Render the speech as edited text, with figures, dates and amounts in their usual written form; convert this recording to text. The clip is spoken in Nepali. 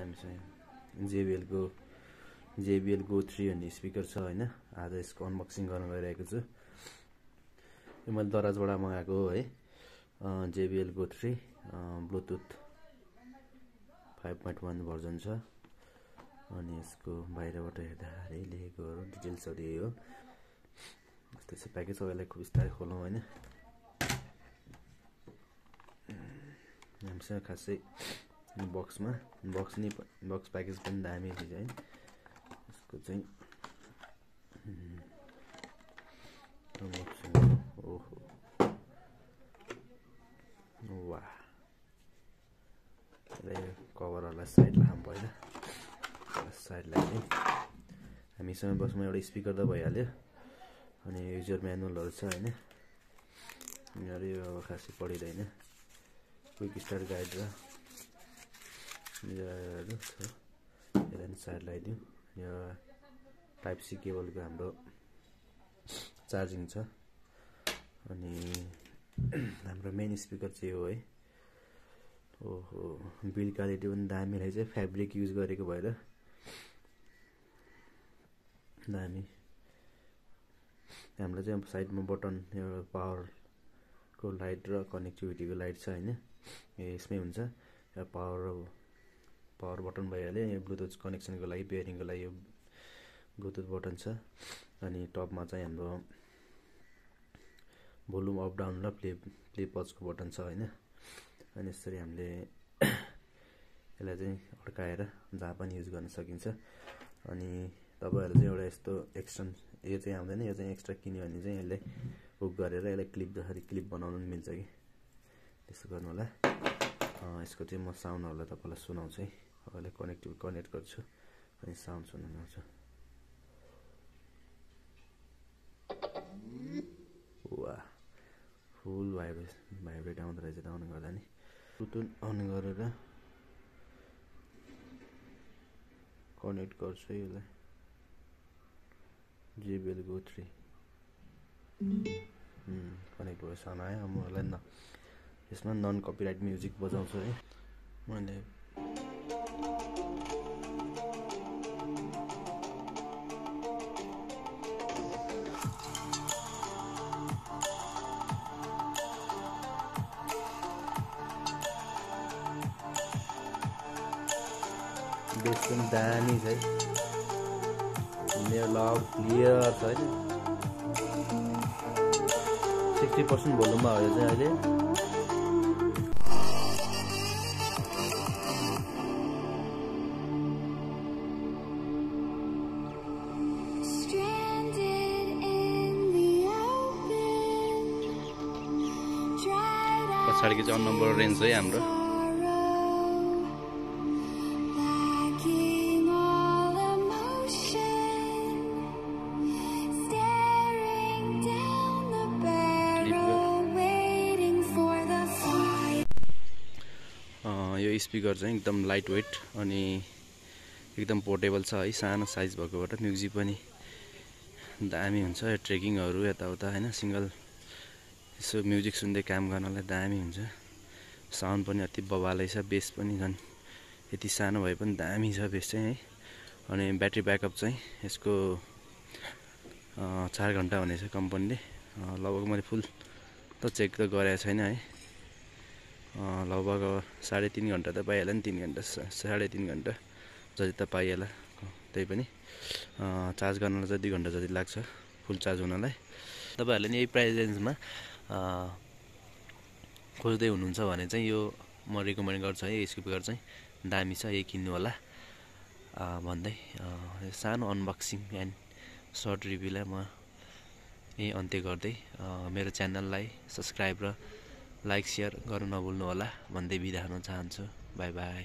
हामीसँग JBL Go 3 भन्ने स्पिकर छ हैन। आज यसको अनबक्सिङ गर्न गइरहेको छु। यो मैले दराजबाट मगाएको हो है। JBL Go 3 ब्लुटुथ 5.1 भर्जन छ। अनि यसको बाहिरबाट हेर्दाखेरि लेखेकोहरु डिटेल्सहरु यही हो। त्यसै प्याकेज सबैलाई खुब बिस्तारै खोलौँ हैन। हामीसँग खासै बक्स प्याकेज पनि दामी छ है। यसको चाहिँ ओहो वाह, कभरहरुलाई साइड राखौँ पहिला। साइड लाग्यो। हामीसँग बसमा एउटा स्पिकर त भइहाल्यो। अनि युजर म्यानुअलहरु छ हैन। यिनीहरु यो खासै पढिदैन। क्विक स्टार्ट गाइड र यिनीहरु छ। यसलाई साइड लगाइदिउँ। यो टाइप सी केबलको हाम्रो चार्जिङ छ। अनि हाम्रो मेन स्पिकर चाहिँ हो है। ओहो, बिल्ड क्वालिटी पनि दामी रहेछ। फ्याब्रिक युज गरेको भएर दामी। हाम्रो चाहिँ साइडमा बटन एउटा पावरको लाइट र कनेक्टिभिटीको लाइट छ हैन। यसमै हुन्छ। यो पावर बटन भइहाल्यो। यो ब्लुटुथ कनेक्सनको लागि पेयरिङको लागि यो ब्लुटुथ बटन छ। अनि टपमा चाहिँ हाम्रो भोल्युम अप डाउन र प्ले पजको बटन छ हैन। अनि यसरी हामीले यसलाई चाहिँ अड्काएर जहाँ पनि युज गर्न सकिन्छ। अनि तपाईहरुले चाहिँ एउटा यस्तो एक्सटेन्सन यो चाहिँ आउँदैन। यो चाहिँ एक्स्ट्रा किन्यो भने चाहिँ यसले हुक गरेर यसलाई क्लिप बनाउन पनि मिल्छ कि। त्यसो गर्नु होला। यसको चाहिँ म साउन्डहरुलाई तपाईलाई सुनाउँछु है। अहिले कनेक्ट गर्छु अनि साउन्ड सुनाउँछु। वाह, फुल भाइब्रेट आउँदो रहेछ अन गर्दा नि। ब्लुटुथ अन गरेर कनेक्ट गर्छु यसलाई। JBL Go 3 कनेक्ट भयो। साउन्ड आयो। म यसलाई यसमा नन कपिराइट म्युजिक बजाउँछु है। मैले बेस पनि दामी छ है। मेरो लाउड क्लियर छ हैन। 60% भोल्युममा हो यो चाहिँ अहिले। पछाडिको चाहिँ नम्बर रेन्ज है हाम्रो। यो स्पिकर चाहिँ एकदम लाइट वेट अनि एकदम पोर्टेबल छ है। सानो साइज भएकोबाट म्युजिक पनि दामी हुन्छ। ट्रेकिङहरु यताउता हैन, सिंगल यसो म्युजिक सुन्दै काम गर्नलाई दामी हुन्छ। साउन्ड पनि अति बवालै छ। बेस पनि झन् यति सानो भए पनि दामी छ बेस चाहिँ है। अनि ब्याट्री ब्याकअप चाहिँ यसको 4 घण्टा भनेछ कम्पनीले। लगभग मैले फुल त चेक त गरेको छैन है। लगभग 3.5 घण्टा त पाइहाल्यो नि। 3 घण्टा 3.5 घण्टा जति त पाइहाल्यो। त्यही पनि चार्ज गर्नलाई चाहिँ 2 घण्टा जति लाग्छ फुल चार्ज हुनलाई। तपाईहरुले नि यही प्राइस रेन्जमा खोज्दै हुनुहुन्छ भने चाहिँ यो म रिकमेन्ड गर्छु है। यो स्पिकर चाहिँ दामी छ, यही किन्नु होला भन्दै सानो अनबक्सिङ एन्ड सर्ट रिभ्यूलाई म यही अन्त्य गर्दै मेरो च्यानललाई सब्स्क्राइब र लाइक शेयर गर्न नभुल्नु होला भन्दै बिदा हुन चाहन्छु। Bye bye.